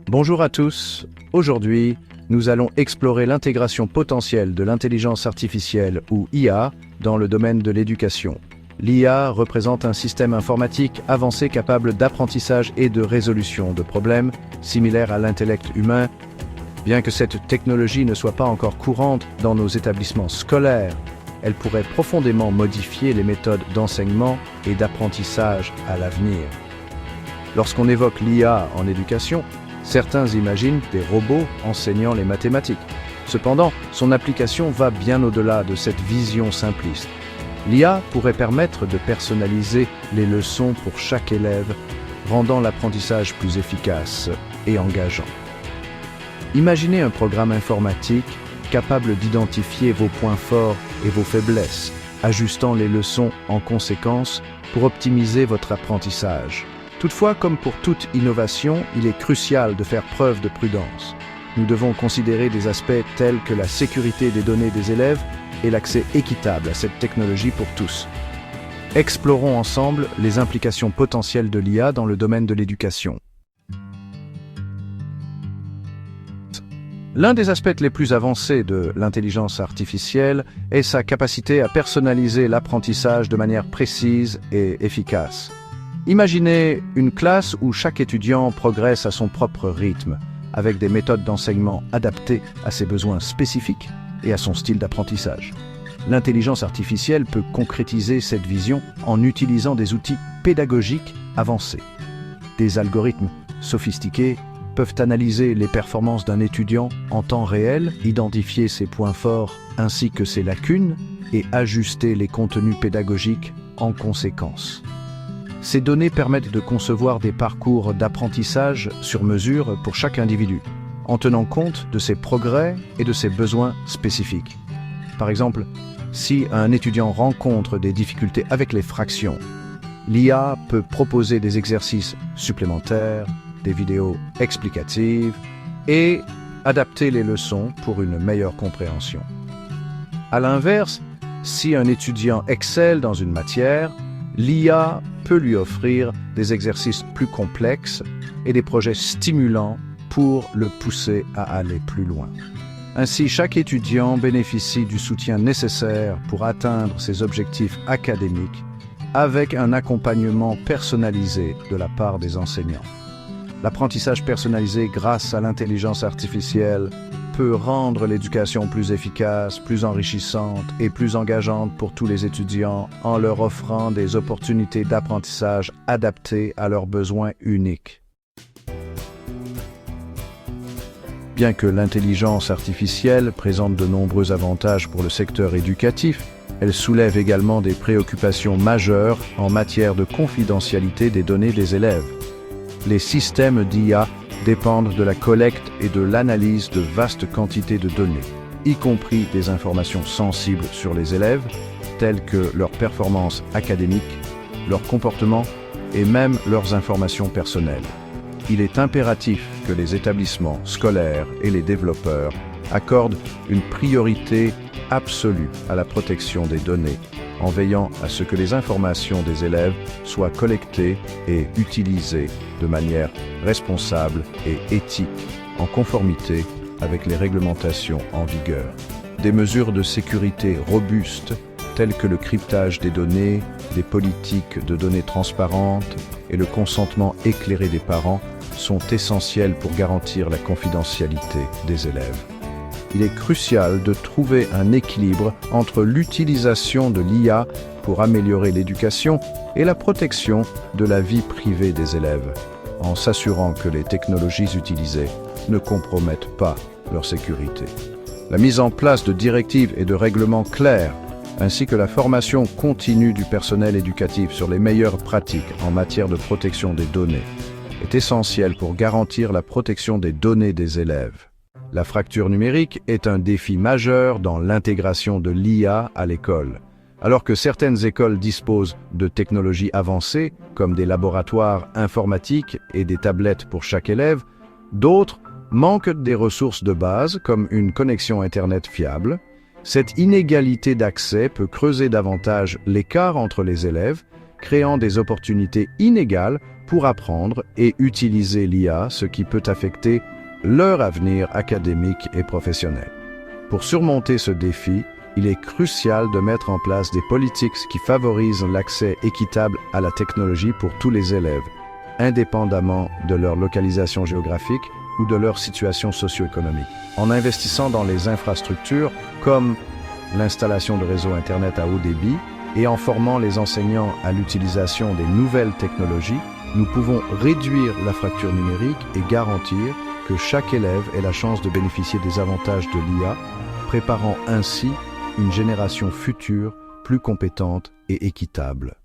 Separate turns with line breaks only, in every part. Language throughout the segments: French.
Bonjour à tous. Aujourd'hui, nous allons explorer l'intégration potentielle de l'intelligence artificielle ou IA dans le domaine de l'éducation. L'IA représente un système informatique avancé capable d'apprentissage et de résolution de problèmes similaires à l'intellect humain. Bien que cette technologie ne soit pas encore courante dans nos établissements scolaires, elle pourrait profondément modifier les méthodes d'enseignement et d'apprentissage à l'avenir. Lorsqu'on évoque l'IA en éducation, certains imaginent des robots enseignant les mathématiques. Cependant, son application va bien au-delà de cette vision simpliste. L'IA pourrait permettre de personnaliser les leçons pour chaque élève, rendant l'apprentissage plus efficace et engageant. Imaginez un programme informatique capable d'identifier vos points forts et vos faiblesses, ajustant les leçons en conséquence pour optimiser votre apprentissage. Toutefois, comme pour toute innovation, il est crucial de faire preuve de prudence. Nous devons considérer des aspects tels que la sécurité des données des élèves et l'accès équitable à cette technologie pour tous. Explorons ensemble les implications potentielles de l'IA dans le domaine de l'éducation. L'un des aspects les plus avancés de l'intelligence artificielle est sa capacité à personnaliser l'apprentissage de manière précise et efficace. Imaginez une classe où chaque étudiant progresse à son propre rythme, avec des méthodes d'enseignement adaptées à ses besoins spécifiques et à son style d'apprentissage. L'intelligence artificielle peut concrétiser cette vision en utilisant des outils pédagogiques avancés. Des algorithmes sophistiqués peuvent analyser les performances d'un étudiant en temps réel, identifier ses points forts ainsi que ses lacunes et ajuster les contenus pédagogiques en conséquence. Ces données permettent de concevoir des parcours d'apprentissage sur mesure pour chaque individu, en tenant compte de ses progrès et de ses besoins spécifiques. Par exemple, si un étudiant rencontre des difficultés avec les fractions, l'IA peut proposer des exercices supplémentaires, des vidéos explicatives et adapter les leçons pour une meilleure compréhension. À l'inverse, si un étudiant excelle dans une matière, l'IA peut lui offrir des exercices plus complexes et des projets stimulants pour le pousser à aller plus loin. Ainsi, chaque étudiant bénéficie du soutien nécessaire pour atteindre ses objectifs académiques avec un accompagnement personnalisé de la part des enseignants. L'apprentissage personnalisé grâce à l'intelligence artificielle peut rendre l'éducation plus efficace, plus enrichissante et plus engageante pour tous les étudiants en leur offrant des opportunités d'apprentissage adaptées à leurs besoins uniques. Bien que l'intelligence artificielle présente de nombreux avantages pour le secteur éducatif, elle soulève également des préoccupations majeures en matière de confidentialité des données des élèves. Les systèmes d'IA dépendent de la collecte et de l'analyse de vastes quantités de données, y compris des informations sensibles sur les élèves, telles que leurs performances académiques, leur comportement et même leurs informations personnelles. Il est impératif que les établissements scolaires et les développeurs accordent une priorité absolue à la protection des données, en veillant à ce que les informations des élèves soient collectées et utilisées de manière responsable et éthique, en conformité avec les réglementations en vigueur. Des mesures de sécurité robustes, telles que le cryptage des données, des politiques de données transparentes et le consentement éclairé des parents, sont essentielles pour garantir la confidentialité des élèves. Il est crucial de trouver un équilibre entre l'utilisation de l'IA pour améliorer l'éducation et la protection de la vie privée des élèves, en s'assurant que les technologies utilisées ne compromettent pas leur sécurité. La mise en place de directives et de règlements clairs, ainsi que la formation continue du personnel éducatif sur les meilleures pratiques en matière de protection des données, est essentielle pour garantir la protection des données des élèves. La fracture numérique est un défi majeur dans l'intégration de l'IA à l'école. Alors que certaines écoles disposent de technologies avancées, comme des laboratoires informatiques et des tablettes pour chaque élève, d'autres manquent des ressources de base, comme une connexion Internet fiable. Cette inégalité d'accès peut creuser davantage l'écart entre les élèves créant des opportunités inégales pour apprendre et utiliser l'IA, ce qui peut affecter leur avenir académique et professionnel. Pour surmonter ce défi, il est crucial de mettre en place des politiques qui favorisent l'accès équitable à la technologie pour tous les élèves, indépendamment de leur localisation géographique ou de leur situation socio-économique. En investissant dans les infrastructures comme l'installation de réseaux Internet à haut débit et en formant les enseignants à l'utilisation des nouvelles technologies, nous pouvons réduire la fracture numérique et garantir que chaque élève ait la chance de bénéficier des avantages de l'IA, préparant ainsi une génération future plus compétente et équitable.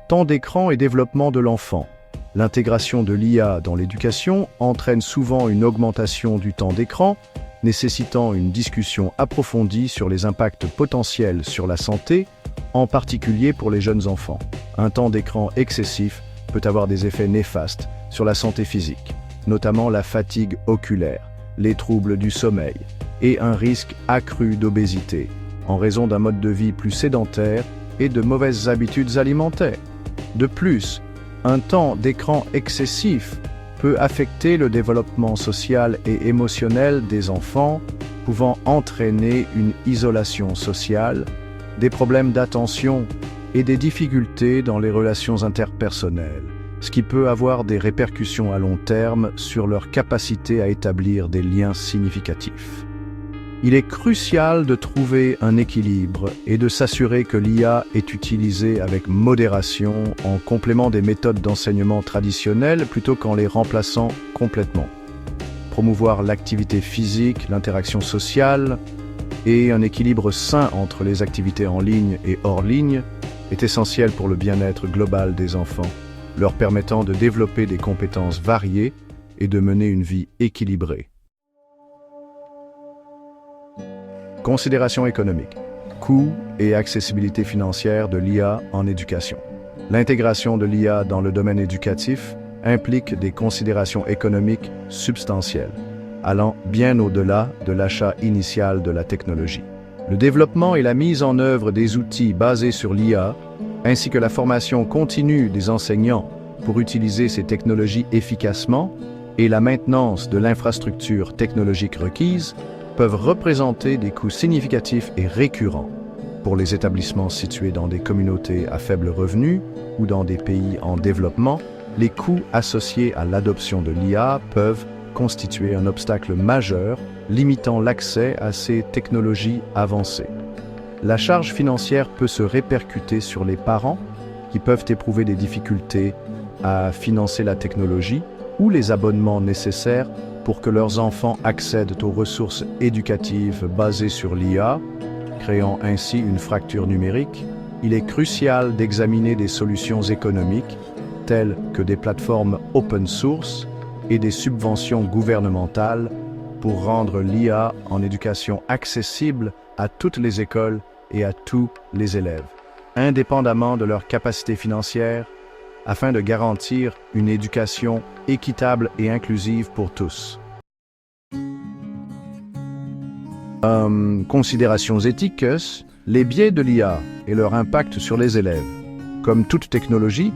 Temps d'écran et développement de l'enfant. L'intégration de l'IA dans l'éducation entraîne souvent une augmentation du temps d'écran, nécessitant une discussion approfondie sur les impacts potentiels sur la santé, en particulier pour les jeunes enfants. Un temps d'écran excessif peut avoir des effets néfastes sur la santé physique, notamment la fatigue oculaire, les troubles du sommeil et un risque accru d'obésité, en raison d'un mode de vie plus sédentaire et de mauvaises habitudes alimentaires. De plus, un temps d'écran excessif peut affecter le développement social et émotionnel des enfants, pouvant entraîner une isolation sociale, des problèmes d'attention et des difficultés dans les relations interpersonnelles, ce qui peut avoir des répercussions à long terme sur leur capacité à établir des liens significatifs. Il est crucial de trouver un équilibre et de s'assurer que l'IA est utilisée avec modération en complément des méthodes d'enseignement traditionnelles plutôt qu'en les remplaçant complètement. Promouvoir l'activité physique, l'interaction sociale et un équilibre sain entre les activités en ligne et hors ligne est essentiel pour le bien-être global des enfants, leur permettant de développer des compétences variées et de mener une vie équilibrée. Considérations économiques, coûts et accessibilité financière de l'IA en éducation. L'intégration de l'IA dans le domaine éducatif implique des considérations économiques substantielles, allant bien au-delà de l'achat initial de la technologie. Le développement et la mise en œuvre des outils basés sur l'IA, ainsi que la formation continue des enseignants pour utiliser ces technologies efficacement et la maintenance de l'infrastructure technologique requise, peuvent représenter des coûts significatifs et récurrents. Pour les établissements situés dans des communautés à faible revenu ou dans des pays en développement, les coûts associés à l'adoption de l'IA peuvent constituer un obstacle majeur, limitant l'accès à ces technologies avancées. La charge financière peut se répercuter sur les parents qui peuvent éprouver des difficultés à financer la technologie ou les abonnements nécessaires pour que leurs enfants accèdent aux ressources éducatives basées sur l'IA, créant ainsi une fracture numérique. Il est crucial d'examiner des solutions économiques telles que des plateformes open source et des subventions gouvernementales pour rendre l'IA en éducation accessible à toutes les écoles et à tous les élèves, indépendamment de leur capacité financière, afin de garantir une éducation équitable et inclusive pour tous. Considérations éthiques, les biais de l'IA et leur impact sur les élèves. Comme toute technologie,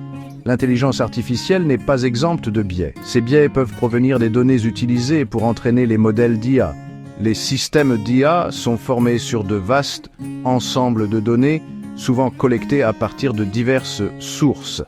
l'intelligence artificielle n'est pas exempte de biais. Ces biais peuvent provenir des données utilisées pour entraîner les modèles d'IA. Les systèmes d'IA sont formés sur de vastes ensembles de données, souvent collectées à partir de diverses sources.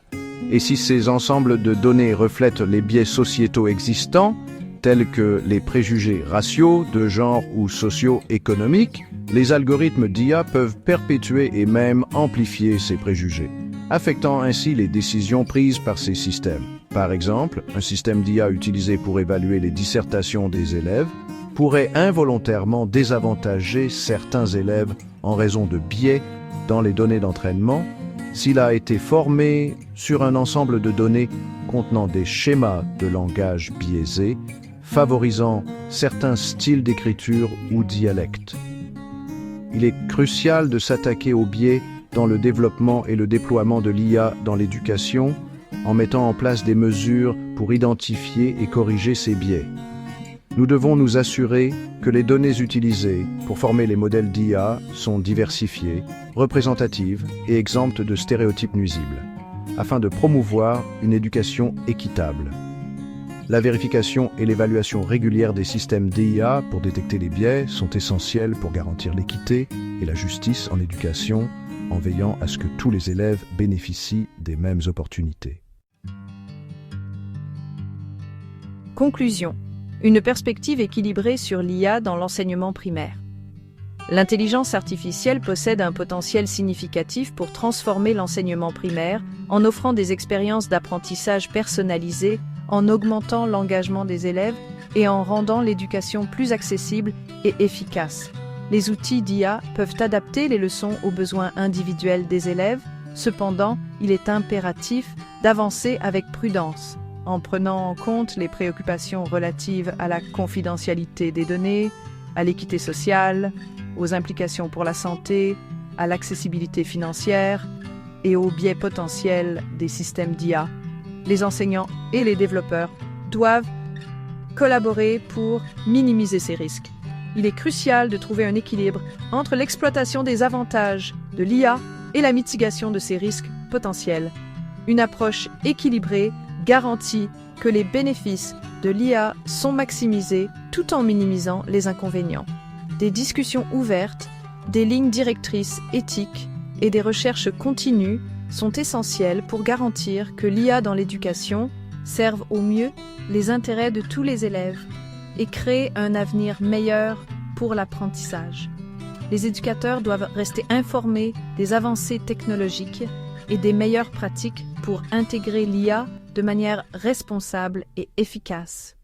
Et si ces ensembles de données reflètent les biais sociétaux existants, tels que les préjugés raciaux, de genre ou socio-économiques, les algorithmes d'IA peuvent perpétuer et même amplifier ces préjugés, affectant ainsi les décisions prises par ces systèmes. Par exemple, un système d'IA utilisé pour évaluer les dissertations des élèves pourrait involontairement désavantager certains élèves en raison de biais dans les données d'entraînement, s'il a été formé sur un ensemble de données contenant des schémas de langage biaisés, favorisant certains styles d'écriture ou dialectes. Il est crucial de s'attaquer aux biais dans le développement et le déploiement de l'IA dans l'éducation, en mettant en place des mesures pour identifier et corriger ces biais. Nous devons nous assurer que les données utilisées pour former les modèles d'IA sont diversifiées, représentatives et exemptes de stéréotypes nuisibles, afin de promouvoir une éducation équitable. La vérification et l'évaluation régulière des systèmes d'IA pour détecter les biais sont essentielles pour garantir l'équité et la justice en éducation, en veillant à ce que tous les élèves bénéficient des mêmes opportunités.
Conclusion. Une perspective équilibrée sur l'IA dans l'enseignement primaire. L'intelligence artificielle possède un potentiel significatif pour transformer l'enseignement primaire en offrant des expériences d'apprentissage personnalisées, en augmentant l'engagement des élèves et en rendant l'éducation plus accessible et efficace. Les outils d'IA peuvent adapter les leçons aux besoins individuels des élèves, cependant, il est impératif d'avancer avec prudence, en prenant en compte les préoccupations relatives à la confidentialité des données, à l'équité sociale, aux implications pour la santé, à l'accessibilité financière et aux biais potentiels des systèmes d'IA. Les enseignants et les développeurs doivent collaborer pour minimiser ces risques. Il est crucial de trouver un équilibre entre l'exploitation des avantages de l'IA et la mitigation de ces risques potentiels. Une approche équilibrée garantit que les bénéfices de l'IA sont maximisés tout en minimisant les inconvénients. Des discussions ouvertes, des lignes directrices éthiques et des recherches continues sont essentielles pour garantir que l'IA dans l'éducation serve au mieux les intérêts de tous les élèves et crée un avenir meilleur pour l'apprentissage. Les éducateurs doivent rester informés des avancées technologiques et des meilleures pratiques pour intégrer l'IA de manière responsable et efficace.